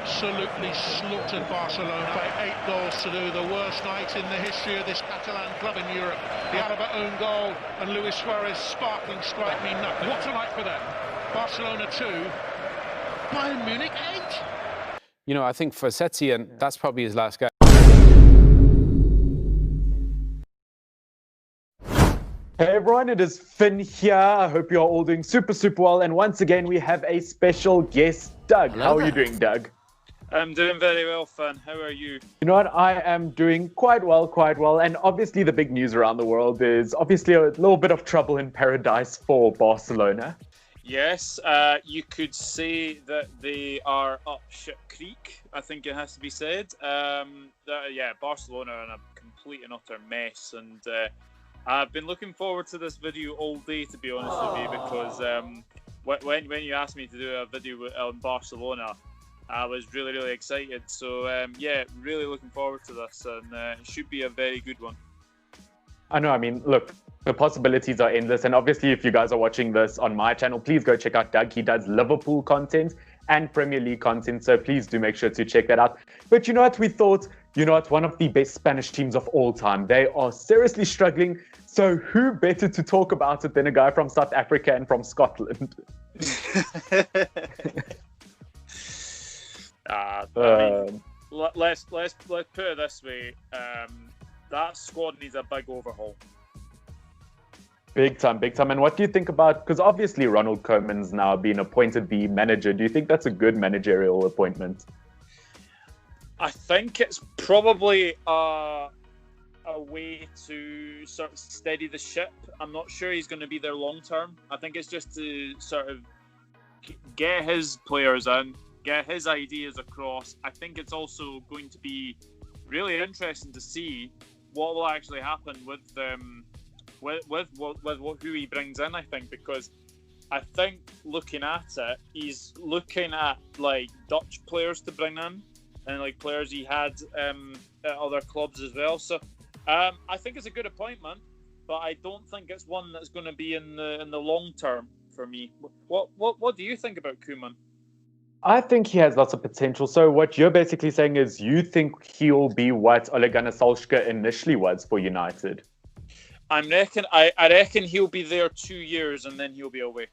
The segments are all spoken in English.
absolutely slaughtered Barcelona by 8 goals to 2. The worst night in the history of this Catalan club in Europe. The Alaba own goal and Luis Suarez sparkling strike mean nothing. What a night for them. Barcelona 2, Bayern Munich 8. You know, I think for Setien, that's probably his last game. Hey everyone, it is Finn here. I hope you're all doing super well. And once again, we have a special guest, Doug. How are you doing, Doug? I'm doing very well, Finn. How are you? You know what? I am doing quite well. And obviously the big news around the world is obviously a little bit of trouble in paradise for Barcelona. Yes, you could say that they are up shit creek, I think it has to be said. Barcelona are in a complete and utter mess. And I've been looking forward to this video all day, to be honest with you, because when you asked me to do a video on Barcelona, I was really excited. So, really looking forward to this, and it should be a very good one. I know, I mean, look, the possibilities are endless. And obviously, if you guys are watching this on my channel, please go check out Doug. He does Liverpool content and Premier League content. So please do make sure to check that out. But you know what? We thought, one of the best Spanish teams of all time. They are seriously struggling. So who better to talk about it than a guy from South Africa and from Scotland? Let's put it this way. That squad needs a big overhaul. Big time. And what do you think about, because obviously Ronald Koeman's now been appointed the manager. Do you think that's a good managerial appointment? I think it's probably a way to sort of steady the ship. I'm not sure he's going to be there long term. I think it's just to sort of get his players in, get his ideas across. I think it's also going to be really interesting to see what will actually happen with who he brings in. I think, because I think looking at it, he's looking at like Dutch players to bring in, and like players he had at other clubs as well. So I think it's a good appointment, but I don't think it's one that's going to be in the long term for me. What do you think about Koeman? I think he has lots of potential. So what you're basically saying is you think he'll be what Ole Gunnar Solskjaer initially was for United? I reckon he'll be there 2 years and then he'll be away.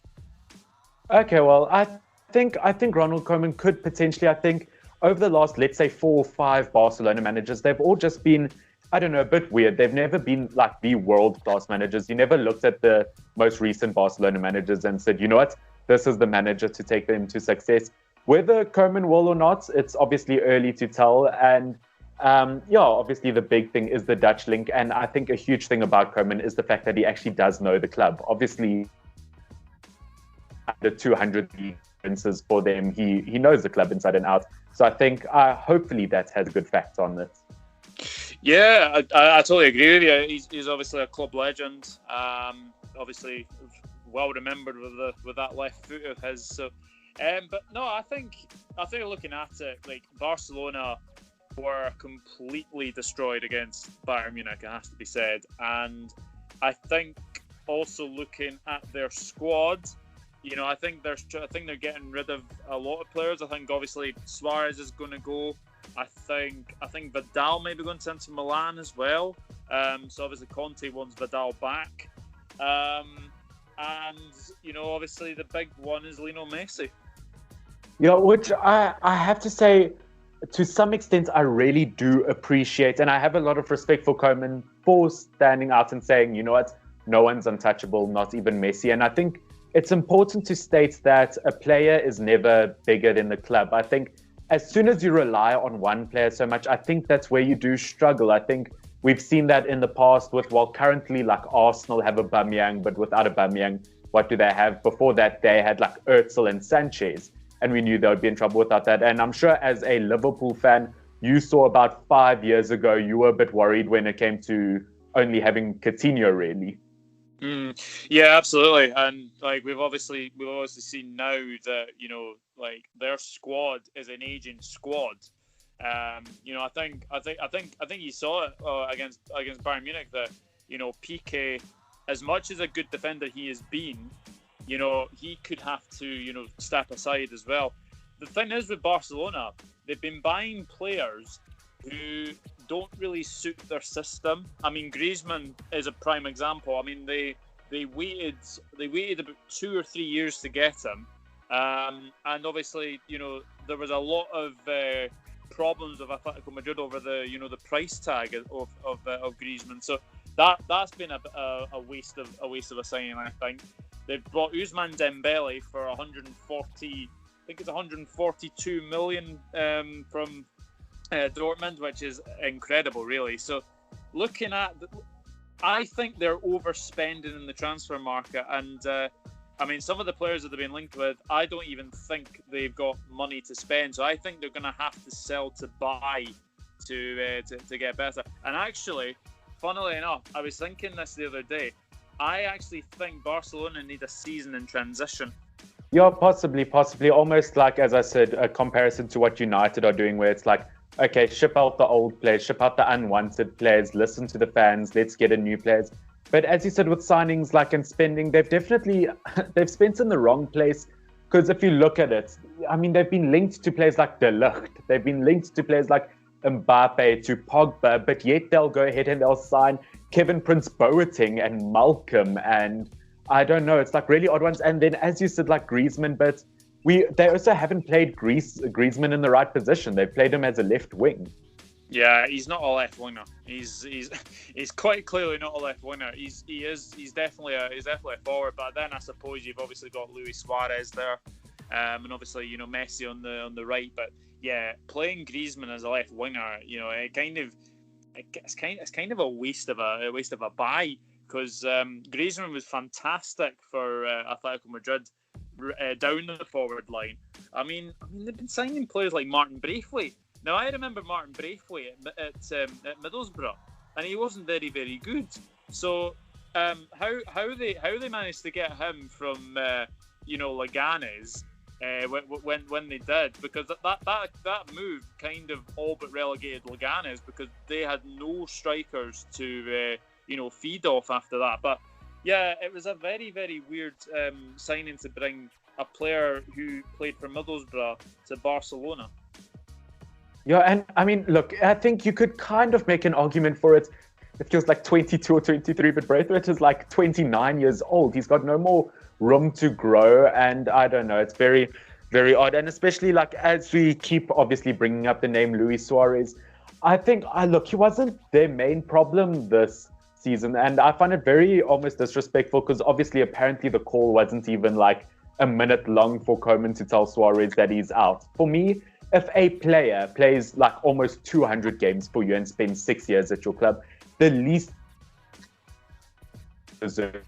Okay, well, I think Ronald Koeman could potentially, I think over the last, let's say 4 or 5 Barcelona managers, they've all just been, I don't know, a bit weird. They've never been like the world-class managers. You never looked at the most recent Barcelona managers and said, you know what, this is the manager to take them to success. Whether Koeman will or not, it's obviously early to tell. And obviously the big thing is the Dutch link. And I think a huge thing about Koeman is the fact that he actually does know the club. Obviously, the 200 differences for them, he knows the club inside and out. So I think hopefully that has a good factor on this. Yeah, I totally agree with you. He's obviously a club legend. Obviously well remembered with that left foot of his. So. But no, I think looking at it, like Barcelona were completely destroyed against Bayern Munich, it has to be said. And I think also looking at their squad, I think they're getting rid of a lot of players. I think obviously Suarez is going to go. I think Vidal may be going to Inter Milan as well. So obviously Conte wants Vidal back. And obviously the big one is Lionel Messi. Yeah, which I have to say, to some extent, I really do appreciate, and I have a lot of respect for Koeman for standing out and saying, you know what, no one's untouchable, not even Messi. And I think it's important to state that a player is never bigger than the club. I think as soon as you rely on one player so much, I think that's where you do struggle. I think we've seen that in the past with, currently like Arsenal have Aubameyang, but without Aubameyang, what do they have? Before that, they had like Özil and Sanchez. And we knew they would be in trouble without that. And I'm sure as a Liverpool fan, you saw about 5 years ago, you were a bit worried when it came to only having Coutinho, really. Yeah, absolutely. And like we've obviously seen now that their squad is an aging squad. I think you saw it against Bayern Munich that Piqué, as much as a good defender he has been, he could have to step aside as well. the thing is with Barcelona, they've been buying players who don't really suit their system. I mean, Griezmann is a prime example. I mean, they waited about 2 or 3 years to get him, and obviously, there was a lot of problems with Atletico Madrid over the price tag of Griezmann. So that's been a waste of a signing, I think. They've brought Ousmane Dembele for 142 million from Dortmund, which is incredible, really. So looking at, I think they're overspending in the transfer market, and I mean, some of the players that they've been linked with, I don't even think they've got money to spend. So I think they're going to have to sell to buy to get better. And actually, funnily enough, I was thinking this the other day. I actually think Barcelona need a season in transition. Yeah, possibly. Almost like, as I said, a comparison to what United are doing, where it's like, okay, ship out the old players, ship out the unwanted players, listen to the fans, let's get in new players. But as you said, with signings and spending, they've spent in the wrong place. Because if you look at it, I mean, they've been linked to players like De Ligt, they've been linked to players like Mbappe, to Pogba, but yet they'll go ahead and they'll sign Kevin Prince Boateng and Malcolm, and I don't know, it's like really odd ones. And then, as you said, like Griezmann, but they also haven't played Griezmann in the right position. They've played him as a left wing. Yeah, he's not a left winger. He's quite clearly not a left winger. He's definitely a forward. But then I suppose you've obviously got Luis Suarez there, and obviously Messi on the right. But yeah, playing Griezmann as a left winger, it's kind of a waste of a buy, because Griezmann was fantastic for Atletico Madrid down the forward line. I mean they've been signing players like Martin Braithwaite. Now, I remember Martin Braithwaite at Middlesbrough, and he wasn't very, very good. So, how they managed to get him from Leganes when they did, because that move kind of all but relegated Leganes, because they had no strikers to feed off after that. But yeah, it was a very, very weird signing to bring a player who played for Middlesbrough to Barcelona. Yeah, and I mean, look, I think you could kind of make an argument for it. It feels like 22 or 23, but Braithwaite is like 29 years old. He's got no more room to grow, and I don't know. It's very, very odd. And especially as we keep obviously bringing up the name Luis Suarez, I think, he wasn't their main problem this season, and I find it very almost disrespectful, because obviously apparently the call wasn't even like a minute long for Koeman to tell Suarez that he's out. For me, if a player plays like almost 200 games for you and spends 6 years at your club, the least deserve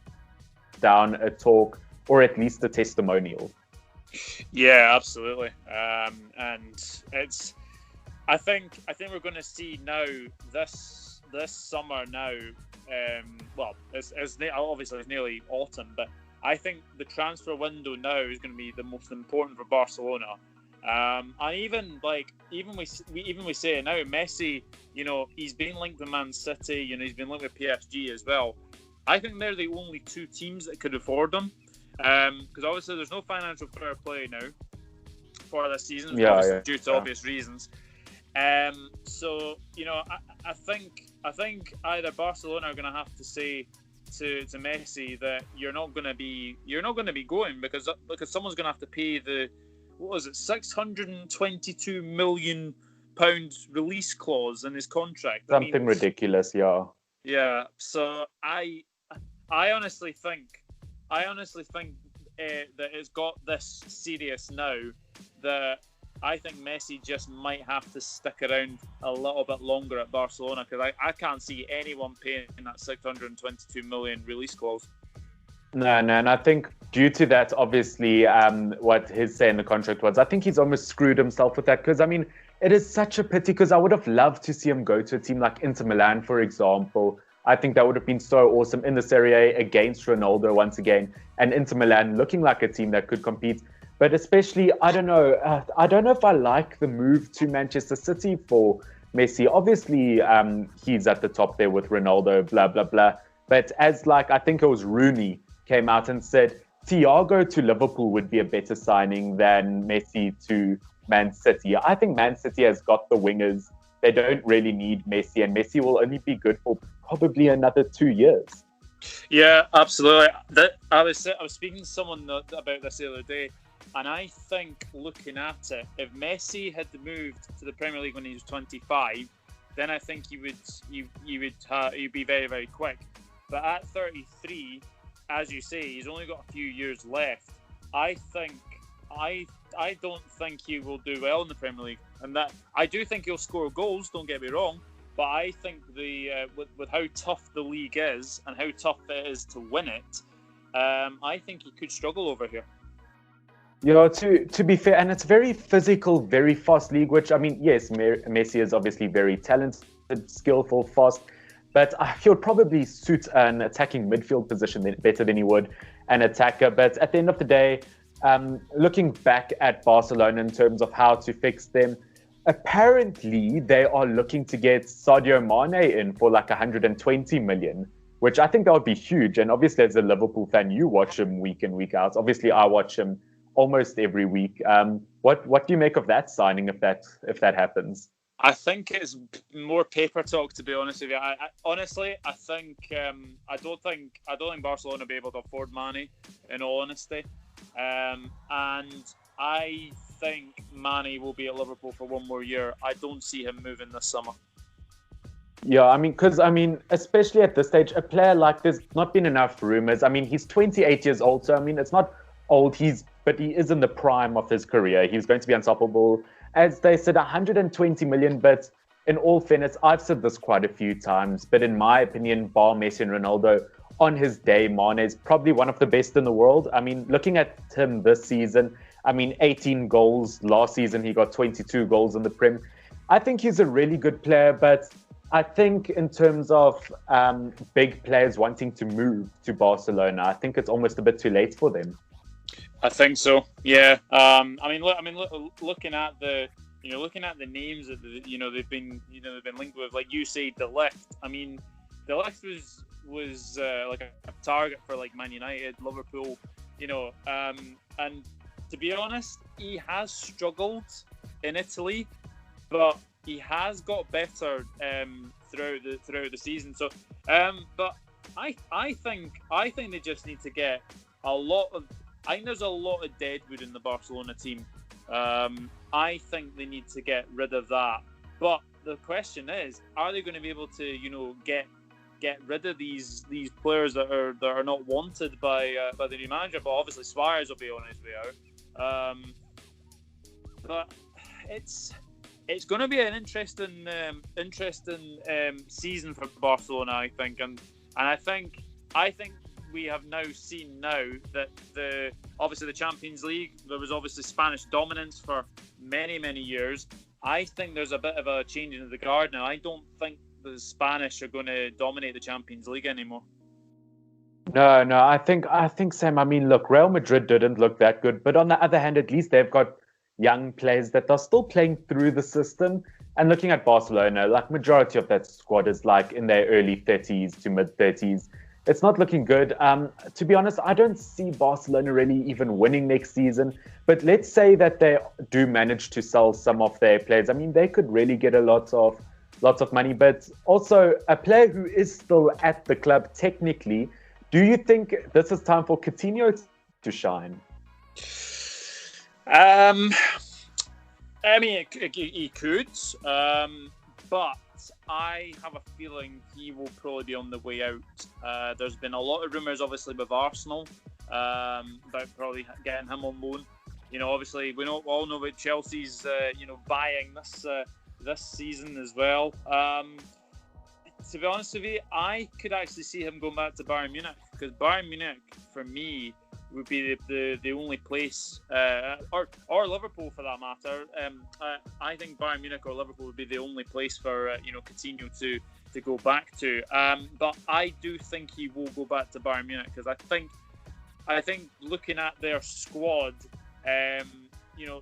down a talk or at least a testimonial. Yeah, absolutely. And it's, I think we're going to see now this summer now. Obviously it's nearly autumn, but I think the transfer window now is going to be the most important for Barcelona. And even we say it now, Messi, he's been linked to Man City, he's been linked with PSG as well. I think they're the only two teams that could afford them, because obviously there's no financial fair play now for this season, due to obvious reasons. So I think either Barcelona are going to have to say to Messi that you're not going to be going, because someone's going to have to pay the, what was it, £622 million release clause in his contract. Something ridiculous, yeah. Yeah. So I honestly think that it's got this serious now that I think Messi just might have to stick around a little bit longer at Barcelona, because I can't see anyone paying that £622 million release clause. No, and I think due to that, obviously, what his say in the contract was, I think he's almost screwed himself with that, because, I mean, it is such a pity, because I would have loved to see him go to a team like Inter Milan, for example. I think that would have been so awesome in the Serie A against Ronaldo once again, and Inter Milan looking like a team that could compete. But especially, I don't know if I like the move to Manchester City for Messi. Obviously, he's at the top there with Ronaldo, blah, blah, blah. But as I think it was Rooney came out and said, Thiago to Liverpool would be a better signing than Messi to Man City. I think Man City has got the wingers. They don't really need Messi, and Messi will only be good for probably another 2 years. Yeah, absolutely. I was speaking to someone about this the other day, and I think looking at it, if Messi had moved to the Premier League when he was 25, then I think he'd be very, very quick. But at 33, as you say, he's only got a few years left. I don't think he will do well in the Premier League, and that I do think he'll score goals. Don't get me wrong, but I think with how tough the league is and how tough it is to win it, I think he could struggle over here. To be fair, and it's very physical, very fast league. Which I mean, yes, Messi is obviously very talented, skillful, fast. But he would probably suit an attacking midfield position better than he would an attacker. But at the end of the day, looking back at Barcelona in terms of how to fix them, apparently they are looking to get Sadio Mane in for like 120 million, which I think that would be huge. And obviously, as a Liverpool fan, you watch him week in, week out. Obviously, I watch him almost every week. What do you make of that signing if that happens? I think it's more paper talk, to be honest with you. I think I don't think Barcelona will be able to afford Mane, in all honesty, and I think Mane will be at Liverpool for one more year. I don't see him moving this summer. Yeah, because especially at this stage, a player like there's not been enough rumors. He's 28 years old, so it's not old. But he is in the prime of his career. He's going to be unstoppable. As they said, 120 million, but in all fairness, I've said this quite a few times, but in my opinion, bar Messi and Ronaldo, on his day, Mane is probably one of the best in the world. Looking at him this season, 18 goals. Last season, he got 22 goals in the Prem. I think he's a really good player, but I think in terms of big players wanting to move to Barcelona, I think it's almost a bit too late for them. I think so. Yeah. Looking at the names that they've been linked with, like you say, De Ligt. De Ligt was like a target for like Man United, Liverpool. And to be honest, he has struggled in Italy, but he has got better throughout the season. So, but I think they just need to get a lot of. I think there's a lot of deadwood in the Barcelona team. I think they need to get rid of that. But the question is, are they going to be able to, get rid of these players that are not wanted by the new manager? But obviously Suarez will be on his way out. But it's going to be an interesting season for Barcelona, I think, and I think. We have now seen that obviously the Champions League, there was obviously Spanish dominance for many, many years. I think there's a bit of a change in the guard now. I don't think the Spanish are going to dominate the Champions League anymore. No, I think Sam, look, Real Madrid didn't look that good, but on the other hand, at least they've got young players that are still playing through the system. And looking at Barcelona, like majority of that squad is like in their early 30s to mid 30s. It's not looking good. To be honest, I don't see Barcelona really even winning next season. But let's say that they do manage to sell some of their players. They could really get lots of money. But also, a player who is still at the club technically, do you think this is time for Coutinho to shine? He could, but I have a feeling he will probably be on the way out. There's been a lot of rumours, obviously, with Arsenal about probably getting him on loan. Obviously, we all know about Chelsea's, buying this season as well. To be honest with you, I could actually see him going back to Bayern Munich, because Bayern Munich, for me, would be the only place, or Liverpool for that matter. I think Bayern Munich or Liverpool would be the only place for Coutinho to go back to. But I do think he will go back to Bayern Munich, because I think looking at their squad,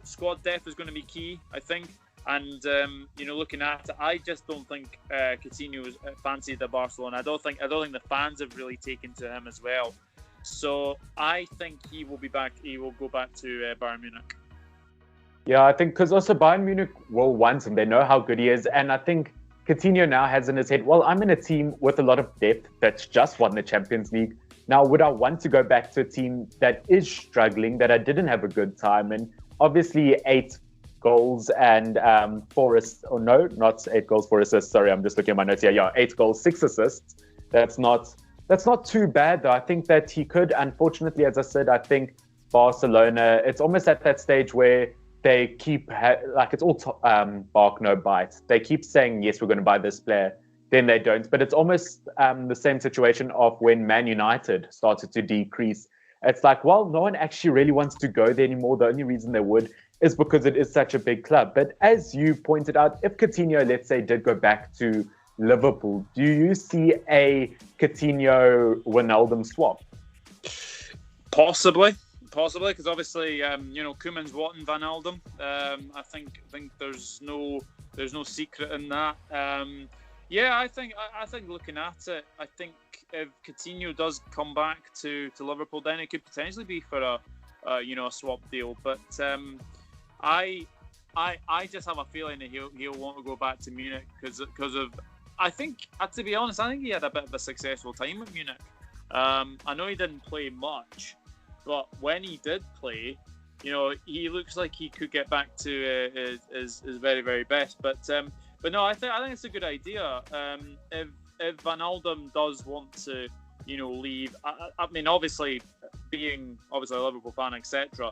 squad depth is going to be key, I think. And looking at it, I just don't think Coutinho is fancied at Barcelona. I don't think the fans have really taken to him as well. So I think he will be back. He will go back to Bayern Munich. Yeah, I think because also Bayern Munich will want him. They know how good he is. And I think Coutinho now has in his head, well, I'm in a team with a lot of depth that's just won the Champions League. Now, would I want to go back to a team that is struggling, that I didn't have a good time? And obviously 8 goals and 4 assists, or no, not 8 goals, 4 assists. Sorry, I'm just looking at my notes here. Yeah, 8 goals, 6 assists. That's not too bad, though. I think that he could, unfortunately, as I said, I think Barcelona, it's almost at that stage where they keep, it's all bark, no bite. They keep saying, yes, we're going to buy this player. Then they don't. But it's almost the same situation of when Man United started to decrease. It's like, well, no one actually really wants to go there anymore. The only reason they would is because it is such a big club. But as you pointed out, if Coutinho, let's say, did go back to Liverpool, do you see a Coutinho-Wijnaldum swap? Possibly, because obviously, Koeman's wanting Wijnaldum. I think there's no secret in that. Yeah, I think looking at it, I think if Coutinho does come back to Liverpool, then it could potentially be for a swap deal. But I just have a feeling that he'll want to go back to Munich because of, I think, to be honest, I think he had a bit of a successful time at Munich. I know he didn't play much, but when he did play, he looks like he could get back to his very, very best. But no, I think it's a good idea. If Wijnaldum does want to, leave, I mean, obviously being a Liverpool fan, etc.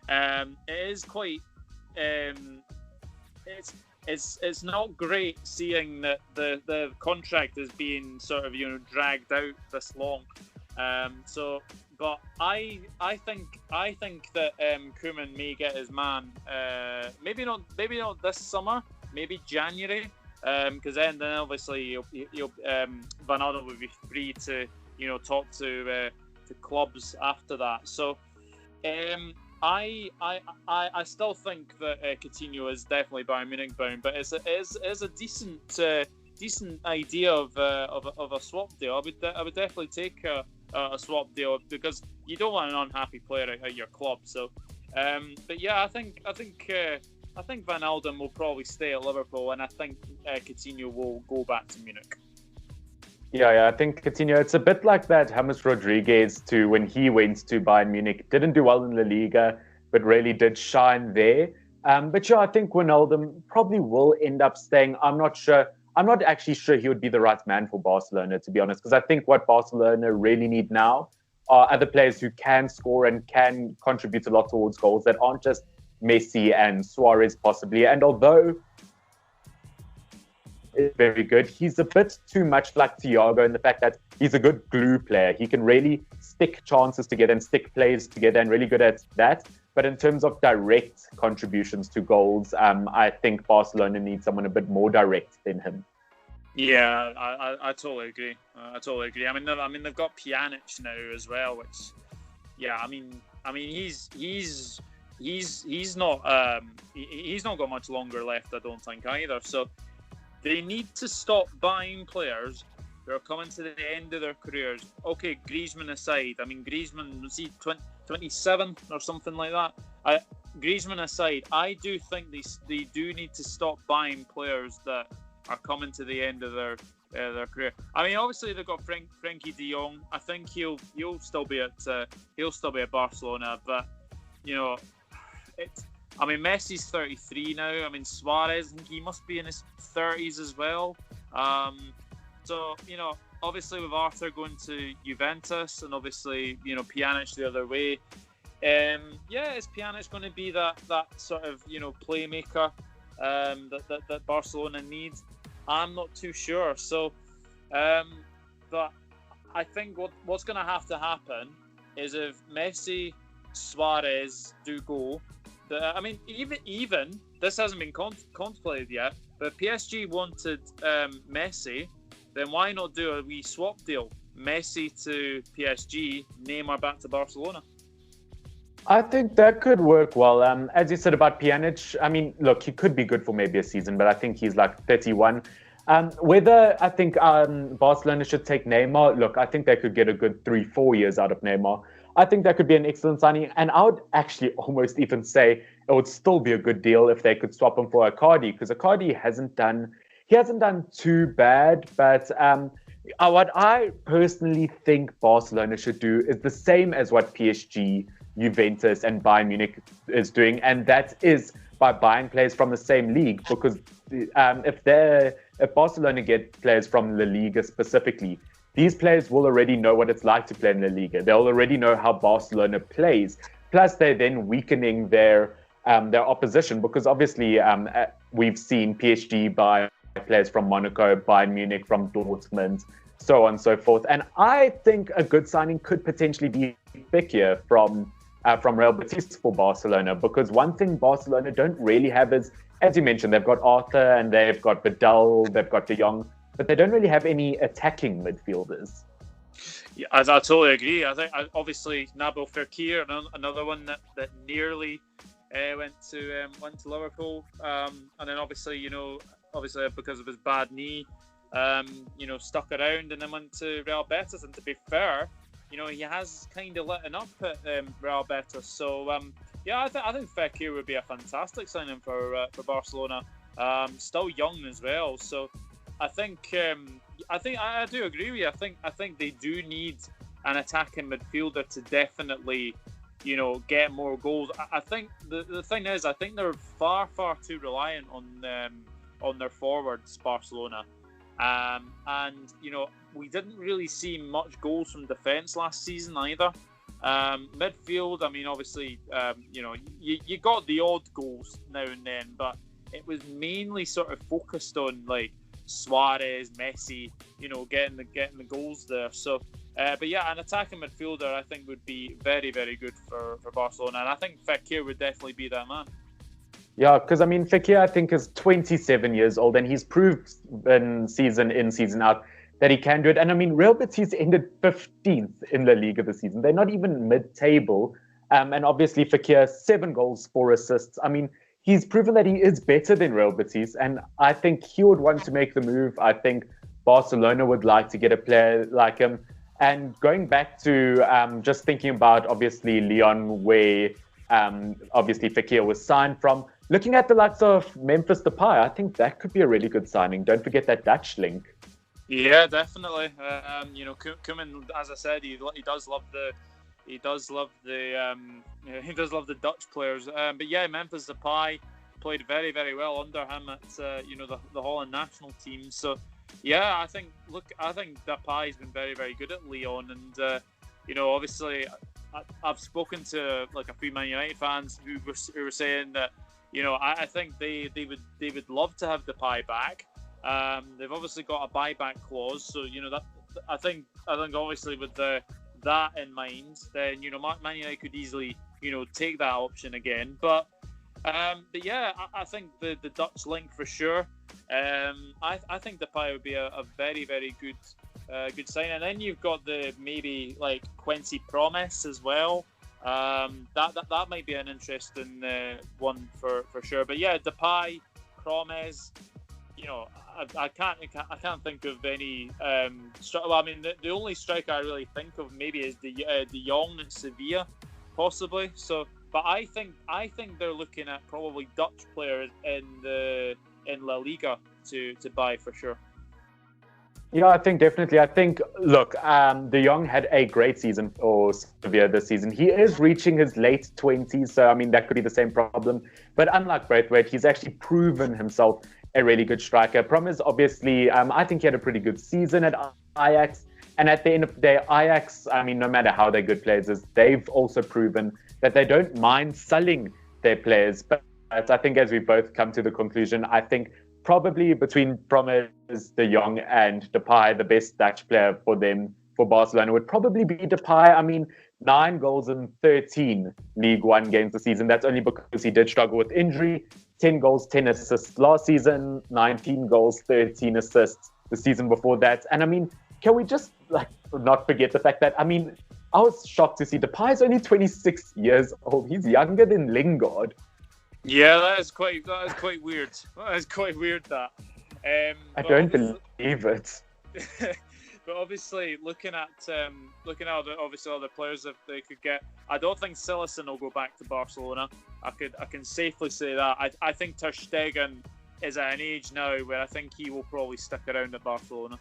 It is quite. It's not great seeing that the contract is being sort of dragged out this long. But I think that Koeman may get his man. Maybe not this summer. Maybe January, because then obviously Wijnaldum will be free to talk to clubs after that. So I still think that Coutinho is definitely Bayern Munich bound, but it's a decent idea of a swap deal. I would definitely take a swap deal because you don't want an unhappy player at your club. So, but yeah, I think Wijnaldum will probably stay at Liverpool, and I think Coutinho will go back to Munich. Yeah, I think Coutinho, it's a bit like that James Rodriguez too, when he went to Bayern Munich. Didn't do well in La Liga, but really did shine there. But yeah, I think Wijnaldum probably will end up staying. I'm not sure. I'm not actually sure he would be the right man for Barcelona, to be honest, because I think what Barcelona really need now are other players who can score and can contribute a lot towards goals that aren't just Messi and Suarez possibly. And although is very good, he's a bit too much like Thiago in the fact that he's a good glue player. He can really stick chances together and stick plays together and really good at that. But in terms of direct contributions to goals, I think Barcelona needs someone a bit more direct than him. Yeah, I totally agree. I mean, they've got Pjanic now as well, which, yeah, I mean, he's not got much longer left, I don't think either. So they need to stop buying players who are coming to the end of their careers. Okay, Griezmann aside, I mean, Griezmann, was he 27 or something like that? Griezmann aside, I do think they do need to stop buying players that are coming to the end of their career. I mean, obviously they've got Frenkie de Jong. I think he'll still be at Barcelona, but I mean, Messi's 33 now. I mean, Suarez, I think he must be in his 30s as well. So, obviously with Arthur going to Juventus and obviously, Pjanic the other way. Is Pjanic going to be that sort of, playmaker that Barcelona needs? I'm not too sure. So, but I think what's going to have to happen is if Messi, Suarez do go, I mean, even this hasn't been contemplated yet, but if PSG wanted Messi, then why not do a wee swap deal? Messi to PSG, Neymar back to Barcelona. I think that could work well. As you said about Pjanic, I mean, look, he could be good for maybe a season, but I think he's like 31. Whether I think Barcelona should take Neymar, look, I think they could get a good 3-4 years out of Neymar. I think that could be an excellent signing. And I would actually almost even say it would still be a good deal if they could swap him for Icardi, because Icardi hasn't done too bad. But what I personally think Barcelona should do is the same as what PSG, Juventus, and Bayern Munich is doing, and that is by buying players from the same league. Because if Barcelona get players from La Liga specifically, these players will already know what it's like to play in La Liga. They'll already know how Barcelona plays. Plus, they're then weakening their opposition, because obviously we've seen PSG buy players from Monaco, Bayern Munich from Dortmund, so on and so forth. And I think a good signing could potentially be Fekir from Real Betis for Barcelona, because one thing Barcelona don't really have is, as you mentioned, they've got Arthur and they've got Vidal, they've got De Jong, but they don't really have any attacking midfielders. Yeah, I totally agree. I think obviously Nabil Fekir, another one that nearly went to Liverpool, and then obviously because of his bad knee, stuck around and then went to Real Betis. And to be fair, he has kind of letting up at Real Betis. So I think Fekir would be a fantastic signing for Barcelona. Still young as well, so I think I do agree with you. I think they do need an attacking midfielder to definitely get more goals. I think the thing is, I think they're far too reliant on their forwards, Barcelona. And we didn't really see much goals from defence last season either. Midfield, I mean, obviously, you got the odd goals now and then, but it was mainly sort of focused on like Suarez, Messi, getting the goals there. So, but yeah, an attacking midfielder I think would be very, very good for Barcelona, and I think Fekir would definitely be that man. Yeah, because I mean, Fekir I think is 27 years old, and he's proved season in, season out that he can do it. And I mean, Real Betis ended 15th in La Liga this season. They're not even mid-table. And obviously Fekir, 7 goals, 4 assists. I mean, he's proven that he is better than Real Betis, and I think he would want to make the move. I think Barcelona would like to get a player like him. And going back to just thinking about, obviously, Lyon, where obviously Fekir was signed from, looking at the likes of Memphis Depay, I think that could be a really good signing. Don't forget that Dutch link. Yeah, definitely. Koeman, as I said, he does love the Dutch players. But yeah, Memphis Depay played very, very well under him at the Holland national team. So yeah, I think Depay's been very, very good at Lyon, and obviously I've spoken to like a few Man United fans who were saying that I think they would love to have Depay back. They've obviously got a buyback clause, so that I think obviously with that in mind, then Man United could easily take that option again. But yeah, I think the Dutch link for sure. I think Depay would be a very, very good sign. And then you've got the maybe like Quincy Promes as well. That might be an interesting one for sure. But yeah, Depay, Promes. I can't think of any. Well, I mean, the only striker I really think of maybe is De Jong at Sevilla, possibly. So, but I think they're looking at probably Dutch players in La Liga to buy for sure. Yeah, I think definitely. I think, look, De Jong had a great season for Sevilla this season. He is reaching his late 20s, so I mean that could be the same problem. But unlike Braithwaite, he's actually proven himself a really good striker. Promes, obviously, I think he had a pretty good season at Ajax. And at the end of the day, Ajax, I mean, no matter how they're good players, they've also proven that they don't mind selling their players. But I think as we both come to the conclusion, I think probably between Promes, De Jong, and Depay, the best Dutch player for Barcelona would probably be Depay. I mean, 9 goals in 13 League One games this season. That's only because he did struggle with injury. 10 goals, 10 assists last season, 19 goals, 13 assists the season before that. And I mean, can we just not forget the fact that, I mean, I was shocked to see Depay is only 26 years old. He's younger than Lingard. Yeah, that is quite weird. That is quite weird, that. I don't believe it. But obviously, looking at obviously all the players that they could get, I don't think Cillessen will go back to Barcelona. I can safely say that. I think Ter Stegen is at an age now where I think he will probably stick around at Barcelona.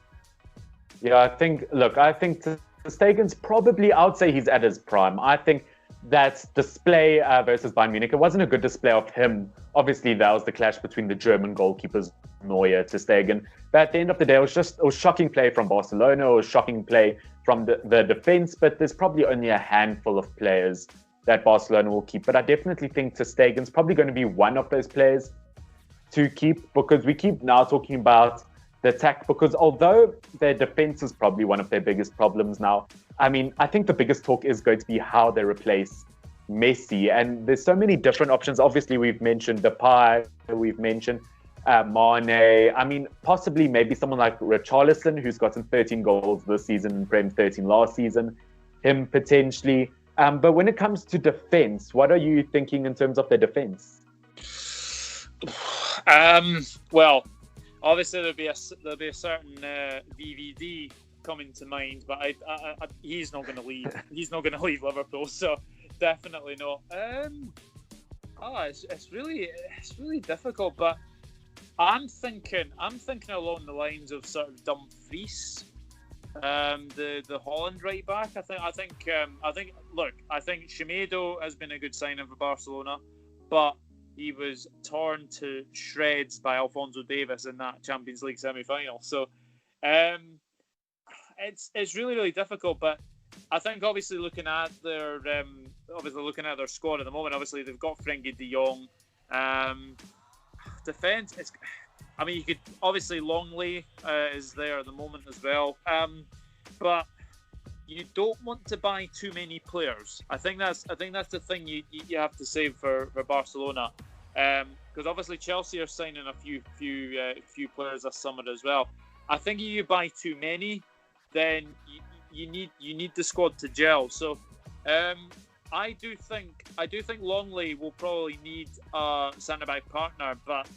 Yeah, I think Ter Stegen's probably, I would say he's at his prime. I think that display versus Bayern Munich, it wasn't a good display of him. Obviously, that was the clash between the German goalkeepers, Neuer, Ter Stegen. But at the end of the day, it was shocking play from Barcelona. It was shocking play from the defense. But there's probably only a handful of players that Barcelona will keep. But I definitely think Ter Stegen's probably going to be one of those players to keep, because we keep now talking about the attack, because although their defense is probably one of their biggest problems now, I mean, I think the biggest talk is going to be how they replace Messi. And there's so many different options. Obviously, we've mentioned Depay, we've mentioned Mane. I mean, possibly maybe someone like Richarlison, who's gotten 13 goals this season and Prem 13 last season. Him potentially. But when it comes to defense, what are you thinking in terms of the defense? Well, obviously there'll be a certain VVD coming to mind, but he's not going to leave. He's not going to leave Liverpool, so definitely not. It's really difficult, but I'm thinking along the lines of sort of Dumfries, the Holland right back. I think Semedo has been a good signing for Barcelona, but he was torn to shreds by Alphonso Davies in that Champions League semi-final. So it's really difficult. But I think obviously looking at their squad at the moment, obviously they've got Frenkie de Jong. Defense, you could obviously Longley is there at the moment as well. But you don't want to buy too many players. I think that's the thing you have to say for Barcelona, because obviously Chelsea are signing a few players this summer as well. I think if you buy too many, then you need the squad to gel. So I do think Longley will probably need a centre back partner, but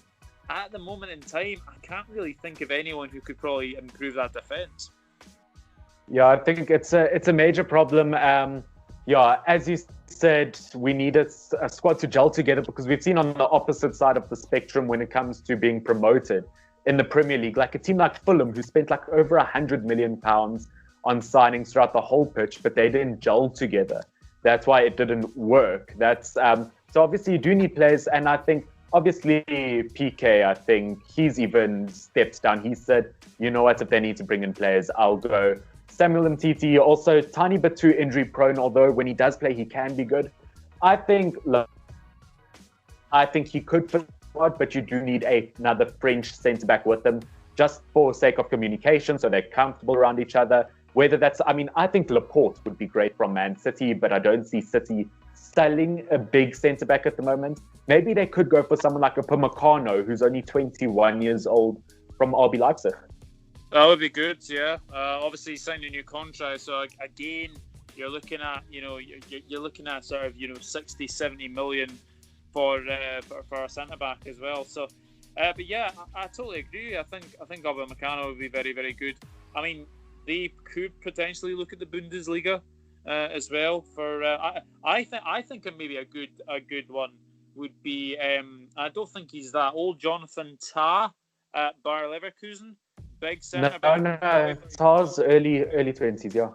at the moment in time, I can't really think of anyone who could probably improve that defence. Yeah, I think it's a major problem. As you said, we need a squad to gel together, because we've seen on the opposite side of the spectrum when it comes to being promoted in the Premier League, like a team like Fulham, who spent like over £100 million on signings throughout the whole pitch, but they didn't gel together. That's why it didn't work. So obviously you do need players, and I think obviously PK, I think he's even stepped down. He said, you know what, if they need to bring in players, I'll go. Samuel Umtiti, also tiny bit too injury prone, although when he does play, he can be good. I think he could fit the squad, but you do need another French centre-back with them, just for sake of communication, so they're comfortable around each other. Whether that's, I think Laporte would be great from Man City, but I don't see City selling a big centre-back at the moment. Maybe they could go for someone like a Upamecano, who's only 21 years old, from RB Leipzig. That would be good, yeah. Obviously, he signed a new contract, so again, you're looking at sort of 60, 70 million for a centre back as well. So, but yeah, I totally agree. I think Upamecano would be very, very good. I mean, they could potentially look at the Bundesliga as well. For I think maybe a good one would be. I don't think he's that old. Jonathan Tah at Bayer Leverkusen. Big centre back. No. Tah's early 20s, yeah.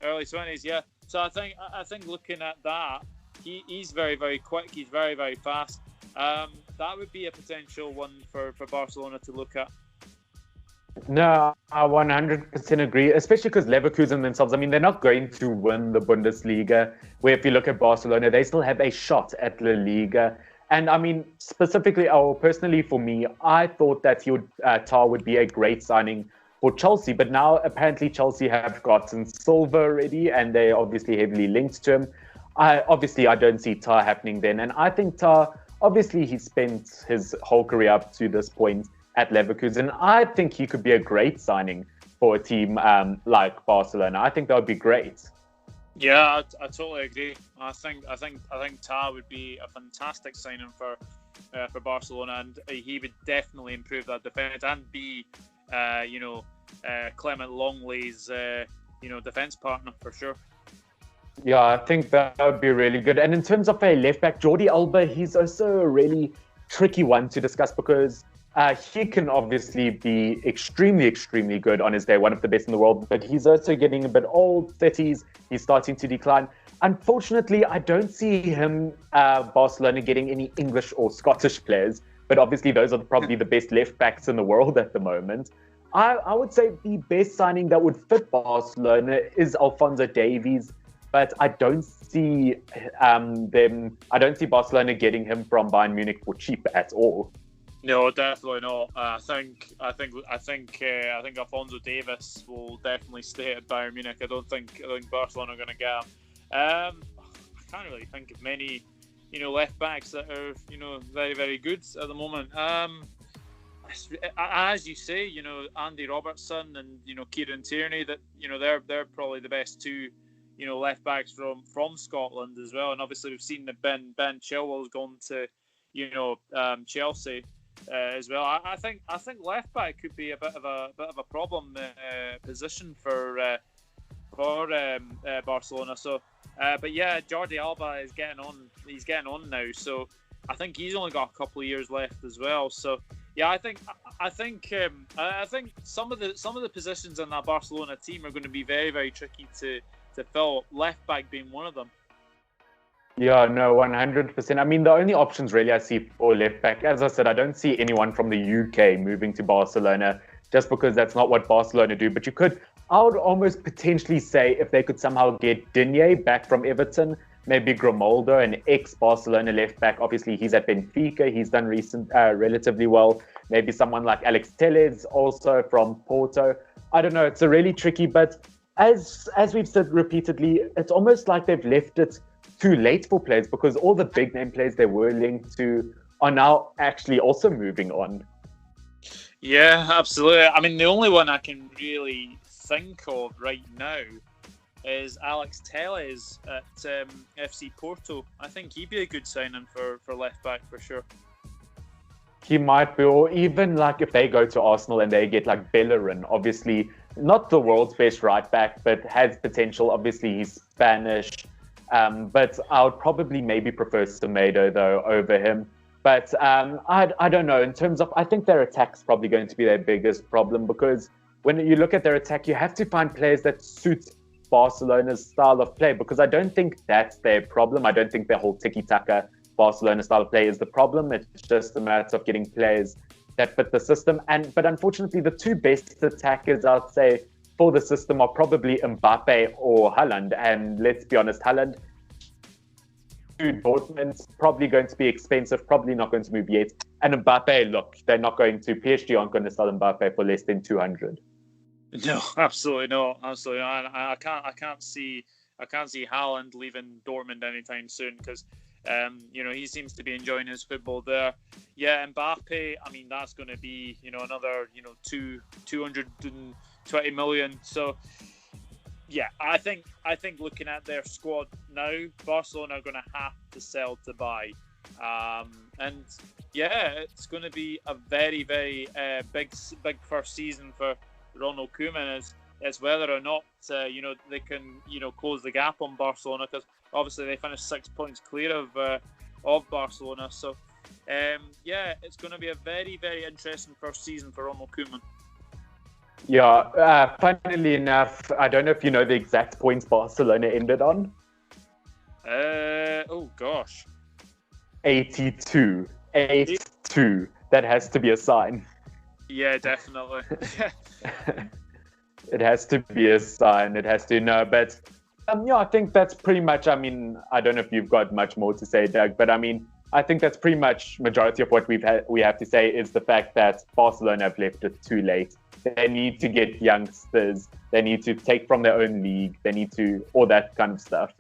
Early 20s, yeah. So I think looking at that, he's very, very quick. He's very, very fast. That would be a potential one for Barcelona to look at. No, I 100% agree, especially because Leverkusen themselves, they're not going to win the Bundesliga, where if you look at Barcelona, they still have a shot at La Liga. And specifically, personally for me, I thought that Tah would be a great signing for Chelsea. But now apparently Chelsea have gotten Silva already, and they're obviously heavily linked to him. I don't see Tah happening then. And I think Tah, obviously he spent his whole career up to this point at Leverkusen. I think he could be a great signing for a team like Barcelona. I think that would be great. Yeah, I totally agree. I think Tah would be a fantastic signing for Barcelona, and he would definitely improve that defence and be, Clement Longley's, defence partner for sure. Yeah, I think that would be really good. And in terms of a left back, Jordi Alba, he's also a really tricky one to discuss because he can obviously be extremely, extremely good on his day, one of the best in the world, but he's also getting a bit old, 30s, he's starting to decline. Unfortunately, I don't see him, Barcelona, getting any English or Scottish players, but obviously those are probably the best left backs in the world at the moment. I would say the best signing that would fit Barcelona is Alphonso Davies, but I don't see I don't see Barcelona getting him from Bayern Munich for cheap at all. No, definitely not. I think Alphonso Davies will definitely stay at Bayern Munich. I think Barcelona are going to get him. I can't really think of many, left backs that are, very, very good at the moment. As you say, Andy Robertson and Kieran Tierney, that they're probably the best two, left backs from Scotland as well. And obviously we've seen that Ben Chilwell's gone to, Chelsea. As well, I think left back could be a bit of a problem position for Barcelona. So, but yeah, Jordi Alba is getting on. He's getting on now. So I think he's only got a couple of years left as well. So yeah, I think some of the positions in that Barcelona team are going to be very, very tricky to fill. Left back being one of them. Yeah, no, 100%. I mean, the only options really I see for left back, as I said, I don't see anyone from the UK moving to Barcelona just because that's not what Barcelona do. But I would almost potentially say if they could somehow get Digne back from Everton, maybe Grimaldo, an ex-Barcelona left back. Obviously, he's at Benfica. He's done relatively well. Maybe someone like Alex Telles, also from Porto. I don't know. It's a really tricky, but as we've said repeatedly, it's almost like they've left it too late for players because all the big name players they were linked to are now actually also moving on. Yeah, absolutely. I mean, the only one I can really think of right now is Alex Telles at FC Porto. I think he'd be a good signing for left back for sure. He might be, or even like if they go to Arsenal and they get like Bellerin, obviously not the world's best right back, but has potential. Obviously, he's Spanish. But I would probably maybe prefer Semedo, though, over him. But I don't know. In terms of, I think their attack's probably going to be their biggest problem because when you look at their attack, you have to find players that suit Barcelona's style of play because I don't think that's their problem. I don't think their whole tiki-taka Barcelona style of play is the problem. It's just a matter of getting players that fit the system. But unfortunately, the two best attackers, I'd say, for the system are probably Mbappe or Haaland. And let's be honest, Haaland to Dortmund's probably going to be expensive, probably not going to move yet. And Mbappe, look, they're not going to, PSG aren't going to sell Mbappe for less than 200. No, absolutely not. Absolutely not. I can't see Haaland leaving Dortmund anytime soon because he seems to be enjoying his football there. Yeah, Mbappe, I mean, that's going to be, another, 220 million. So, yeah, I think looking at their squad now, Barcelona are going to have to sell to buy. And yeah, it's going to be a very, very big first season for Ronald Koeman as whether or not they can close the gap on Barcelona because obviously they finished 6 points clear of Barcelona. So yeah, it's going to be a very, very interesting first season for Ronald Koeman. Yeah, funnily enough, I don't know if you know the exact points Barcelona ended on. Oh gosh, 82. 82. That has to be a sign. Yeah, definitely. It has to be a sign. It has to, no, but I think that's pretty much, I mean, I don't know if you've got much more to say, Doug, but I mean, I think that's pretty much majority of what we have to say is the fact that Barcelona have left it too late. They need to get youngsters. They need to take from their own league. They need to, all that kind of stuff.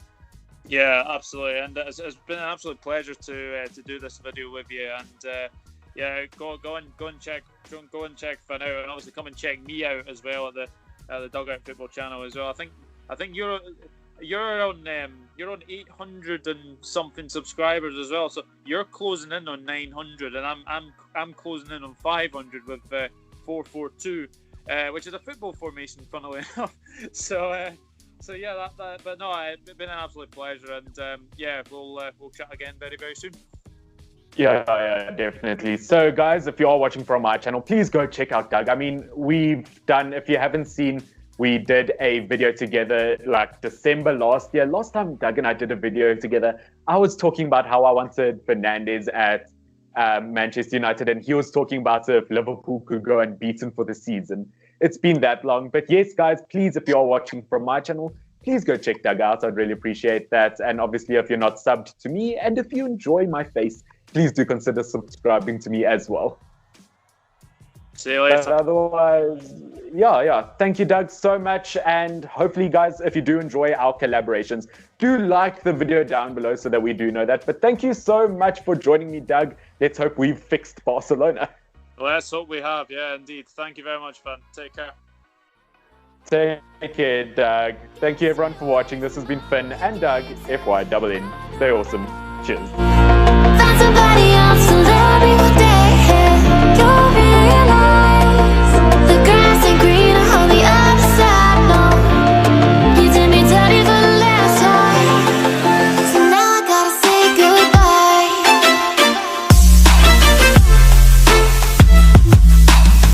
Yeah, absolutely. And it's been an absolute pleasure to do this video with you. And yeah, go and check Finn out, and obviously come and check me out as well at the Dugout Football channel as well. I think you're on 800 and something subscribers as well. So you're closing in on 900, and I'm closing in on 500 with 442, which is a football formation, funnily enough. So yeah, but no, it's been an absolute pleasure, and yeah, we'll chat again very, very soon. Yeah, definitely. So, guys, if you are watching from my channel, please go check out Doug. I mean, we've done, if you haven't seen, we did a video together like December last year. Last time Doug and I did a video together, I was talking about how I wanted Fernandes at Manchester United, and he was talking about if Liverpool could go unbeaten for the season. It's been that long. But yes, guys, please, if you are watching from my channel, please go check Doug out. I'd really appreciate that. And obviously, if you're not subbed to me, and if you enjoy my face, please do consider subscribing to me as well. See you later. But otherwise, yeah. Thank you, Doug, so much. And hopefully, guys, if you do enjoy our collaborations, do like the video down below so that we do know that. But thank you so much for joining me, Doug. Let's hope we've fixed Barcelona. Let's hope we have. Yeah, indeed. Thank you very much, Finn. Take care. Take care, Doug. Thank you, everyone, for watching. This has been Finn and Doug, FYNN. Stay awesome. Cheers. Find somebody else to love you.